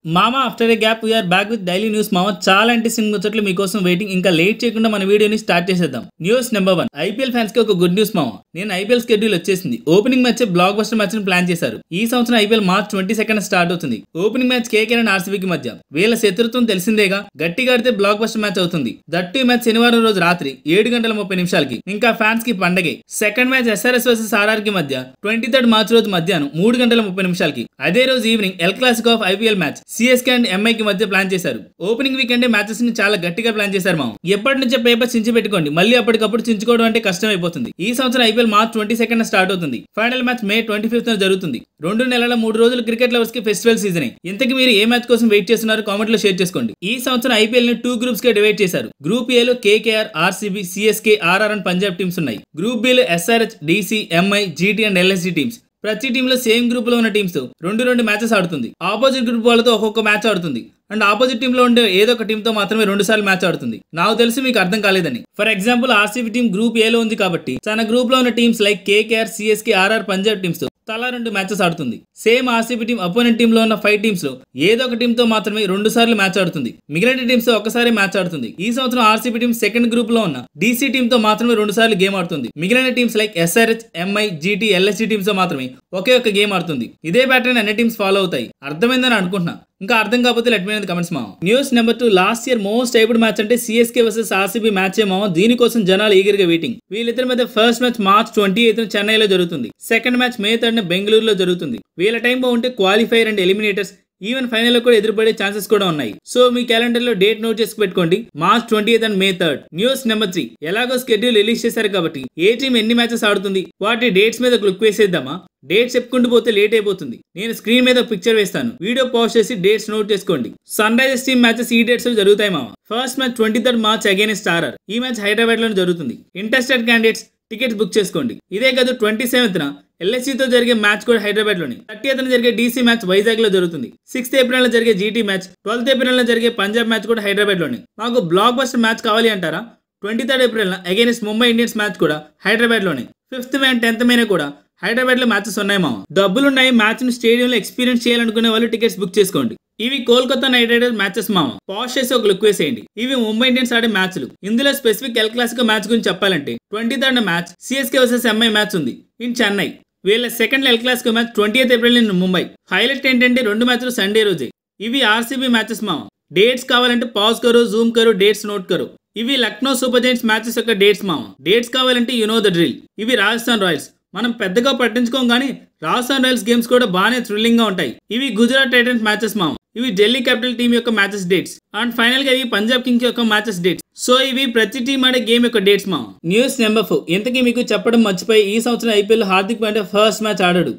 మామ after a gap we're back with daily news మామ. చాలా ఇంట్రెస్టింగ్ ముచ్చట్లు మీకోసం వెయిటింగ్. ఇంకా లేట్ చేయకుండా మన వీడియోని స్టార్ట్ చేసేద్దాం. న్యూస్ నెంబర్ 1, ఐపీఎల్ ఫ్యాన్స్ కి ఒక గుడ్ న్యూస్ మామ. నేను ఐపీఎల్ షెడ్యూల్ వచ్చేసింది. Opening match blockbuster match ని ప్లాన్ చేశారు. ఈ సంవత్సరం ఐపీఎల్ మార్చ్ 22 స్టార్ట్ అవుతుంది. ఓపెనింగ్ మ్యాచ్ కేకేఆర్ అండ్ ఆర్సీబీకి మధ్య. వీళ్ళ శత్రుత్వం తెలిసిందేగా. గట్టిగా ఆడితే బ్లాక్ బస్టర్ మ్యాచ్ అవుతుంది. దట్టు ఈ మ్యాచ్ శనివారం రోజు రాత్రి 7:30 ఇంకా ఫ్యాన్స్ కి పండగే. Second match SRS versus RR కి మధ్య 23 మార్చ్ రోజు మధ్యాహ్నం 3:30 అదే రోజు evening el clasico of IPL match CSK and MI కి మధ్య ప్లాన్ చేశారు. ఓపెనింగ్ వీకెండ్ మ్యాచెస్ ని చాలా గట్టిగా ప్లాన్ చేశారు మామ. ఎప్పటి నుంచో పేపర్ చించి పెట్టుకోండి. మళ్ళీ అప్పటికప్పుడు చించుకోవడం అంటే కష్టం అయిపోతుంది. ఈ సంవత్సరం ఐపీఎల్ మార్చ్ 22 స్టార్ట్ అవుతుంది. ఫైనల్ మ్యాచ్ మే 25 జరుగుతుంది. 2 నెలల 3 రోజులు క్రికెట్ లవర్స్ కి ఫెస్టివల్ సీజన్. ఇంతకీ మీరు ఏ మ్యాచ్ కోసం వెయిట్ చేస్తున్నారు? కామెంట్ లో షేర్ చేసుకోండి. ఈ సంవత్సరం ఐపీఎల్ ని 2 గ్రూప్స్ గా డివైడ్ చేశారు. గ్రూప్ ఏ లో KKR, RCB, CSK, RR and Punjab teams ఉన్నాయి. గ్రూప్ బి లో SRH, DC, MI, GT and LSG teams. ప్రతి టీమ్ లో సేమ్ గ్రూప్ లో ఉన్న టీమ్స్ 2 మ్యాచెస్ ఆడుతుంది. ఆపోజిట్ గ్రూప్ వాళ్ళతో ఒక్కొక్క మ్యాచ్ ఆడుతుంది. అండ్ ఆపోజిట్ టీమ్ లో ఉండే ఏదో ఒక టీమ్ తో మాత్రమే 2 సార్లు మ్యాచ్ ఆడుతుంది. నాకు తెలిసి మీకు అర్థం కాలేదని. For example RCB team group A లో ఉంది కాబట్టి తన గ్రూప్ లో ఉన్న teams like KKR, CSK, RR, Punjab teams తో తలా 2 మ్యాచెస్ ఆడుతుంది. Same RCB team opponent team లో ఉన్న 5 టీమ్స్ లో ఏదో ఒక టీమ్ తో మాత్రమే 2 సార్లు మ్యాచ్ ఆడుతుంది. మిగిలిన టీమ్స్ తో ఒకసారి మ్యాచ్ ఆడుతుంది. ఈ సంవత్సరం ఆర్సీబీ టీం సెకండ్ గ్రూప్ లో ఉన్న డీసీ టీమ్ తో మాత్రమే 2 సార్లు గేమ్ ఆడుతుంది. మిగిలిన teams like SRH, MI, GT, LSG teams తో మాత్రమే ఒకే ఒక గేమ్ ఆడుతుంది. ఇదే ప్యాటర్న్ అన్ని టీమ్స్ ఫాలో అవుతాయి. అర్థమైందని అనుకుంటున్నా. ఇంకా అర్థం కాకపోతే let me know in the comments మామ. News number 2, last year most hyped match అంటే సిఎస్కే వర్సెస్ ఆర్సీబీ మ్యాచ్ మామ. దీనికోసం జనాలు ఈగర్ గా వెయిటింగ్. వీళ్ళిద్దరి మధ్య ఫస్ట్ మ్యాచ్ మార్చ్ 28 చెన్నైలో జరుగుతుంది. సెకండ్ మ్యాచ్ మే 3 బెంగళూరులో జరుగుతుంది. వీళ్ళ టైం బాగుంటే qualifier and eliminators even final లో కూడా ఎదురుపడే ఛాన్సెస్ కూడా ఉన్నాయి. సో మీ క్యాలెండర్ లో డేట్ నోట్ చేసి పెట్టుకోండి. March 28 and May 3. News number 3, ఎలాగో షెడ్యూల్ రిలీజ్ చేశారు కాబట్టి ఏ టీం ఎన్ని మ్యాచెస్ ఆడుతుంది వాటి డేట్స్ మీద క్లిక్ వేసేద్దామా? డేట్స్ చెప్పుకుంటూ పోతే లేట్ అయిపోతుంది. నేను స్క్రీన్ మీద పిక్చర్ వేస్తాను. వీడియో పాజ్ చేసి డేట్స్ నోట్ చేసుకోండి. సన్ రైజర్స్ టీం మ్యాచెస్ ఈ డేట్స్ లో జరుగుతాయి మామ. First match 23 March against RR. ఈ మ్యాచ్ హైదరాబాద్ లో జరుగుతుంది. ఇంట్రెస్టెడ్ క్యాండిడేట్స్ టికెట్స్ బుక్ చేసుకోండి. ఇదే కాదు 27న ఎల్ఎస్సీతో జరిగే మ్యాచ్ కూడా హైదరాబాద్ లోని. 30న జరిగే డీసీ మ్యాచ్ వైజాగ్ లో జరుగుతుంది. 6th ఏప్రిల్ లో జరిగే జీటీ మ్యాచ్, 12th ఏప్రిల్ లో జరిగే పంజాబ్ మ్యాచ్ కూడా హైదరాబాద్ లోని. మాకు బ్లాక్ బస్టర్ మ్యాచ్ కావాలి అంటారా? 23rd April against Mumbai Indians match కూడా హైదరాబాద్ లోనే. 5th మే అండ్ 10th మే కూడా హైదరాబాద్ లో మ్యాచెస్ ఉన్నాయి మామ. డబ్బులున్నాయి, మ్యాచ్ ని స్టేడియం లో ఎక్స్పీరియన్స్ చేయాలనుకునే వాళ్ళు టికెట్స్ బుక్ చేసుకోండి. ఇవి కోల్కతా నైట్ రైడర్స్ మ్యాచెస్ మామ. పాజ్ చేసి ఒక లుక్ వేసేయండి. ఇవి ముంబై ఇండియన్స్ ఆడే మ్యాచ్లు. ఇందులో స్పెసిఫిక్ ఎల్ క్లాసికో మ్యాచ్ గురించి చెప్పాలంటే 23rd match CSK versus MI match ఉంది ఇన్ చెన్నై. వీళ్ళ second El Clasico match 20th April in Mumbai. Highlight ఏంటంటే 2 మ్యాచ్లు సండే రోజే. ఇవి ఆర్సీబీ మ్యాచెస్ మామ. డేట్స్ కావాలంటే పాజ్ కరో, జూమ్ కరో, డేట్స్ నోట్ కరో. ఇవి లక్నో సూపర్ జైంట్స్ మ్యాచెస్ యొక్క డేట్స్ మామ. డేట్స్ కావాలంటే యు నో ద డ్రిల్. ఇవి రాజస్థాన్ రాయల్స్. మనం పెద్దగా పట్టించుకోం కానీ రాజస్థాన్ రాయల్స్ గేమ్స్ కూడా బాగానే థ్రిల్లింగ్ గా ఉంటాయి. ఇవి గుజరాత్ టైటన్స్ మ్యాచెస్ మామ. ఇవి ఢిల్లీ క్యాపిటల్ టీం యొక్క మ్యాచెస్ డేట్స్. అండ్ ఫైనల్ గా ఇవి పంజాబ్ కింగ్స్ యొక్క మ్యాచెస్ డేట్స్. సో ఇవి ప్రతి టీం ఆడే గేమ్ యొక్క డేట్స్ మామ. న్యూస్ నెంబర్ 4, ఇంతకీ మీకు చెప్పడం మర్చిపోయి ఈ సంవత్సరం IPL Hardik Pandya first match ఆడాడు.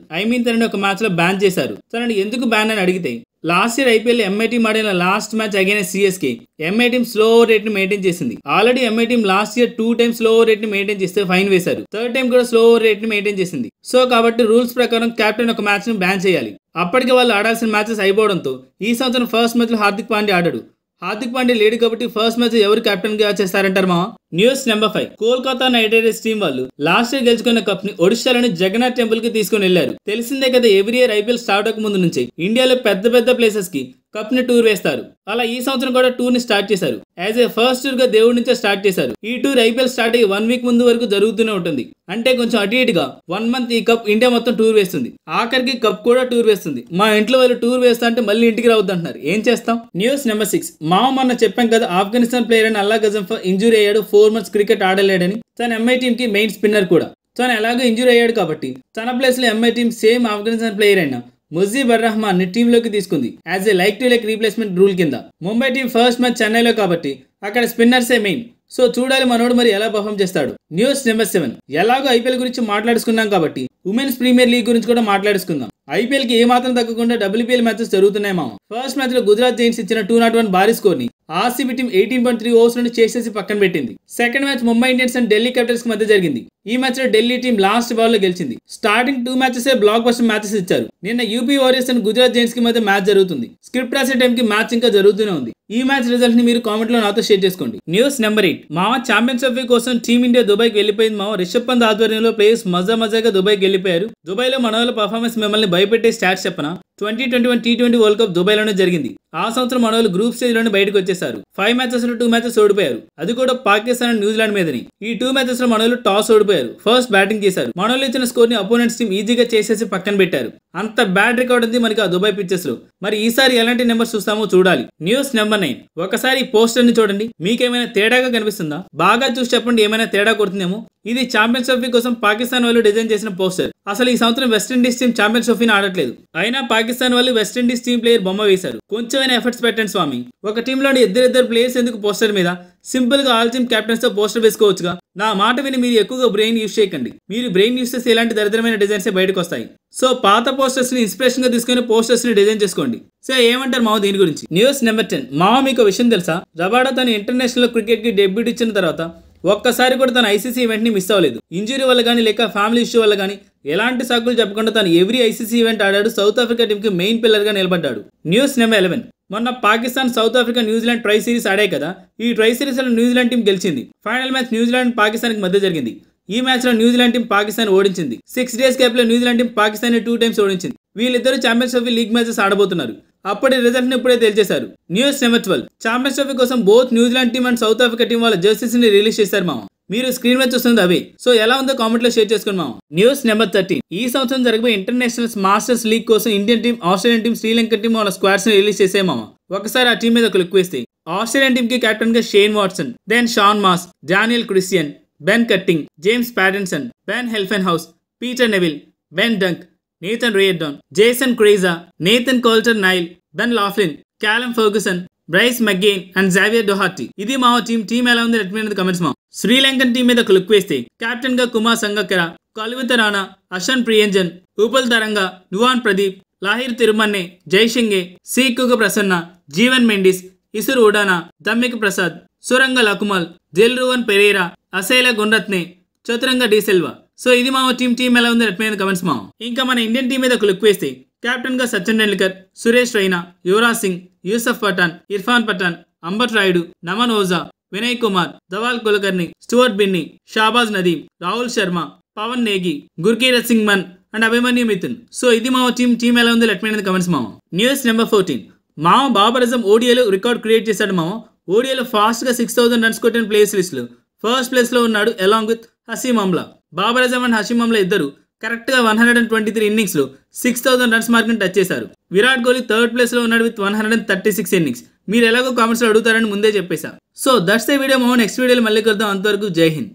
తనని ఒక మ్యాచ్ లో బ్యాన్ చేశారు. తనని ఎందుకు బ్యాన్ అని అడిగితే last year IPL MI team ఆడిన last match against CSK MI team slow rate ని మెయింటైన్ చేసింది. Already MI team last year 2 times slow rate ని మెయింటైన్ చేస్తే ఫైన్ వేశారు. 3rd టైం కూడా స్లో రేట్ ని మెయింటైన్ చేసింది. సో కాబట్టి రూల్స్ ప్రకారం కెప్టెన్ ఒక మ్యాచ్ ని బ్యాన్ చేయాలి. అప్పటికే వాళ్ళు ఆడాల్సిన మ్యాచెస్ అయిపోవడంతో ఈ సంవత్సరం ఫస్ట్ మ్యాచ్ లో హార్దిక్ పాండ్యా ఆడాడు. హార్దిక్ పాండ్యా లేడు కాబట్టి ఫస్ట్ మ్యాచ్ ఎవరు కెప్టెన్ గా చేస్తారంటారు మా. News number 5, Kolkata night riders team వాళ్ళు లాస్ట్ ఇయర్ గెలుచుకున్న కప్ ని ఒడిశాలోని జగన్నాథ్ టెంపుల్ కి తీసుకుని వెళ్లారు. తెలిసిందే కదా, ఎవ్రీ ఇయర్ ఐపీఎల్ స్టార్ట్ అవ్వక ముందు నుంచి ఇండియాలో పెద్ద పెద్ద ప్లేసెస్ కి కప్ ని టూర్ వేస్తారు. అలా ఈ సంవత్సరం కూడా టూర్ ని స్టార్ట్ చేశారు. యాజ్ ఏ ఫస్ట్ టూర్ గా దేవుడి నుంచే స్టార్ట్ చేశారు. ఈ టూర్ ఐపీఎల్ స్టార్ట్ అయ్యి 1 week ముందు వరకు జరుగుతూనే ఉంటుంది. అంటే కొంచెం అటు ఇటుగా 1 month ఈ కప్ ఇండియా మొత్తం టూర్ వేస్తుంది. ఆఖరికి కప్ కూడా టూర్ వేస్తుంది. మా ఇంట్లో వాళ్ళు టూర్ వేస్తా అంటే మళ్ళీ ఇంటికి రావద్దు అంటున్నారు. ఏం చేస్తాం? న్యూస్ నెంబర్ 6, మామ మొన్న చెప్పాం కదా ఆఫ్ఘనిస్తాన్ ప్లేయర్ అని అల్లా గజంఫర్ ఇంజూరీ అయ్యాడు. 4 months క్రికెట్ ఆడలేడని. తన ఎంఐ టీం కి మెయిన్ స్పిన్నర్ కూడా. తను ఎలాగో ఇంజూరీ అయ్యాడు కాబట్టి తన ప్లేస్ లో MI team same Afghanistan player అయినా ముజీబుర్ రహమాన్ ని టీంలోకి తీసుకుంది. As a like to like replacement rule కింద. ముంబై టీం ఫస్ట్ మ్యాచ్ చెన్నైలో కాబట్టి అక్కడ స్పిన్నర్సే మెయిన్. సో చూడాలి మనోడు మరి ఎలా పర్ఫామ్ చేస్తాడు. న్యూస్ నెంబర్ 7, ఎలాగో ఐపీఎల్ గురించి మాట్లాడుకున్నాం కాబట్టి ఉమెన్స్ ప్రీమియర్ లీగ్ గురించి కూడా మాట్లాడుకుందాం. ఐపీఎల్ కి ఏ మాత్రం తగ్గకుండా WPL మ్యాచెస్ జరుగుతున్నాయి మామ. ఫస్ట్ మ్యాచ్ లో గుజరాత్ జైంట్స్ ఇచ్చిన 201 భారీ స్కోర్ ని ఆర్సీబీ టీం 18.3 ఓవర్స్ నుండి చేసేసి పక్కన పెట్టింది. Second match Mumbai Indians and Delhi Capitals కి మధ్య జరిగింది. ఈ మ్యాచ్ లో ఢిల్లీ టీం లాస్ట్ బాల్ లో గెలిచింది. Starting 2 matches block buster matches ఇచ్చారు. నిన్న UP warriors and Gujarat Giants కి మధ్య మ్యాచ్ జరుగుతుంది. స్క్రిప్ట్ రాసే టైం కి మ్యాచ్ ఇంకా జరుగుతూనే ఉంది. ఈ మ్యాచ్ రిజల్ట్ ని మీరు కామెంట్ లో నాతో షేర్ చేసుకోండి. న్యూస్ నెంబర్ 8, మామ ఛాంపియన్స్ ట్రోఫీ కోసం టీమ్ ఇండియా దుబాయ్ కి వెళ్ళిపోయింది మామ. రిషబ్ పంత్ ఆధ్వర్యంలో ప్లేయర్స్ మజాగా దుబాయ్ కి వెళ్ళిపోయారు. దుబాయ్ లో మన వాళ్ళ పర్ఫార్మెన్స్ మిమ్మల్ని భయపెట్టే స్టాట్స్ చెప్పనా? 2021 T20 వరల్డ్ కప్ దుబాయ్లోనే జరిగింది. ఆ సంవత్సరం మనోళ్ళు గ్రూప్ స్టేజ్లోనే బయటకు వచ్చేసారు. 5 మ్యాచెస్ లో 2 మ్యాచెస్ ఓడిపోయారు. అది కూడా పాకిస్తాన్ అండ్ న్యూజిలాండ్ మీదని. ఈ 2 మ్యాచెస్ లో మనోళ్ళు టాస్ ఓడిపోయారు. ఫస్ట్ బ్యాటింగ్ చేశారు. మనోళ్ళు ఇచ్చిన స్కోర్ ని అపోనెంట్స్ టీం ఈజీగా చేసేసి పక్కన పెట్టారు. అంత బ్యాడ్ రికార్డ్ ఉంది మనకి ఆ దుబాయ్ పిచ్చెస్ లో. మరి ఈసారి ఎలాంటి నెంబర్స్ చూస్తామో చూడాలి. News number 9. ఒకసారి ఈ పోస్టర్ ని చూడండి, మీకేమైనా తేడాగా కనిపిస్తుందా? బాగా చూసి చెప్పండి, ఏమైనా తేడా కొడుతుందేమో. ఇది ఛాంపియన్స్ ట్రోఫీ కోసం పాకిస్తాన్ వాళ్ళు డిజైన్ చేసిన పోస్టర్. అసలు ఈ సంవత్సరం వెస్టిండీస్ టీం ఛాంపియన్స్ ట్రోఫీని ఆడట్లేదు. అయినా పాకిస్తాన్ వాళ్ళు వెస్టిండీస్ టీం ప్లేయర్ బొమ్మ వేశారు. కొంచెమైనా ఎఫర్ట్స్ పెట్టండి స్వామి. ఒక టీంలోని ఇద్దరు ప్లేయర్స్ ఎందుకు పోస్టర్ మీద? సింపుల్ గా ఆల్ టీమ్ కెప్టెన్స్ తో పోస్టర్ వేసుకోవచ్చుగా. నా మాట విని మీరు ఎక్కువగా బ్రెయిన్ యూస్ చేయకండి. మీరు బ్రెయిన్ యూస్ చేస్తే ఇలాంటి దరిద్రమైన డిజైన్స్ బయటకు వస్తాయి. సో పాత పోస్టర్స్ ని ఇన్స్పిరేషన్ గా తీసుకుని పోస్టర్స్ ని డిజైన్ చేసుకోండి. సో ఏమంటారు మావ దీని గురించి? News number 10. మావ మీకు విషయం తెలుసా? రబాడా తన ఇంటర్నేషనల్ క్రికెట్ కి డెబ్యూట్ ఇచ్చిన తర్వాత ఒక్కసారి కూడా తన ఐసీసీ ఈవెంట్ ని మిస్ అవ్వలేదు. ఇంజురీ వల్ల కానీ లేక ఫ్యామిలీ ఇష్యూ వల్ల కానీ ఎలాంటి సాకులు చెప్పకుండా తను ఎవ్రీ ఐసీసీ ఈవెంట్ ఆడాడు. సౌత్ ఆఫ్రికా టీం కి మెయిన్ పిల్లర్ గా నిలబడ్డాడు. News number 11. మొన్న Pakistan south Africa New Zealand tri series ఆడాయి కదా. ఈ ట్రై సిరీస్ లో న్యూజిలాండ్ టీం గెలిచింది. ఫైనల్ మ్యాచ్ న్యూజిలాండ్ పాకిస్తాన్ కి మధ్య జరిగింది. ఈ మ్యాచ్ లో న్యూజిలాండ్ టీం పాకిస్తాన్ ఓడించింది. 6 days గ్యాప్ లో న్యూజిలాండ్ టీం పాకిస్తాన్ ని 2 times ఓడించింది. వీళ్ళిద్దరు ఛాంపియన్స్ ట్రోఫీ లీగ్ మ్యాచెస్ ఆడబోతున్నారు. అప్పటి రిజల్ట్ ని ఇప్పుడే తేల్చేశారు. న్యూస్ నెంబర్ 12. ఛాంపియన్స్ ట్రోఫీ కోసం both New Zealand team and south Africa team వాళ్ళ జెర్సీస్ ని రిలీజ్ చేశారు మామ. మీరు స్క్రీన్ మీద చూస్తుంది అవే. సో ఎలా ఉందో కామెంట్ లో షేర్ చేసుకోండి మామ. News number 13. ఈ సంవత్సరం జరగబోయే ఇంటర్నేషనల్ మాస్టర్స్ లీగ్ కోసం Indian team, Australian team, Sri Lanka team వాళ్ళ స్క్వాడ్స్ ని రిలీజ్ చేసే మామ. ఒకసారి ఆ టీం మీద క్లిక్ వేస్తే ఆస్ట్రేలియన్ టీం కి కెప్టెన్ గా Shane Watson, then Shaun Marsh, Daniel Christian, Ben Cutting, James Pattinson, Ben Hilfenhaus, Peter Nevill, Ben Dunk, Nathan Reardon, Jason Krejza, Nathan Coulter Nile, Ben Laughlin, Callum Ferguson, Bryce McGain and Xavier డొహార్టీ. ఇది మా team ఎలా ఉంది red comments మా. Sri Lankan team మీద click వేస్తే captain గా కుమార్ సంగక్కర, కలువిత రాణా, అషన్ ప్రియంజన్, ఉపల్ తరంగ, నువాన్ ప్రదీప్, లాహిర్ తిరుమన్నే, జైషింగే, సీకుగ ప్రసన్న, జీవన్ మెండిస్, ఇసురు ఉడానా, దమ్మిక ప్రసాద్, సురంగ లకుమల్, దిల్రువన్ పెరేరా, అసేల గుండ్రత్నే, చతురంగ డిసెల్వా. So ఇది మా టీం ఎలా ఉంది రెడ్ కమెంట్స్ మా. ఇంకా మన ఇండియన్ టీం మీద క్లిక్ వేస్తే కెప్టెన్ గా Sachin Tendulkar, Suresh Raina, Yuvraj Singh, Yusuf Pathan, Irfan Pathan, Ambati Rayudu, Naman Ojha, Vinay Kumar, ధవాల్ Kulkarni, Stuart Binny, Shahbaz Nadeem, Rahul Sharma, Pawan Negi, గుర్కీరత్ Singh Mann and Abhimanyu Mithun. So ఇది మా టీం ఎలా ఉంది లెట్ కమెంట్స్ మామ. News number 14. మామ బాబర్ అజం ఓడిఐలో రికార్డ్ క్రియేట్ చేశాడు మామ. ఓడిఐలో ఫాస్ట్ గా 6000 runs కొట్టిన ప్లేయర్స్ లిస్ట్ లో ఫస్ట్ ప్లేస్ లో ఉన్నాడు along with Hashim Amla. Babar Azam and Hashim Amla ఇద్దరు కరెక్ట్ గా 123 innings లో 6000 runs మార్క్ ని టచ్ చేశారు. విరాట్ కోహ్లీ థర్డ్ ప్లేస్ లో ఉన్నాడు విత్ 136 innings. మీరు ఎలాగో కామెంట్స్ లో అడుగుతారని ముందే చెప్పేశా. సో దట్స్ ద వీడియో మామ. నెక్స్ట్ వీడియోలో మళ్ళీ కలుద్దాం. అంతవరకు జై హింద్.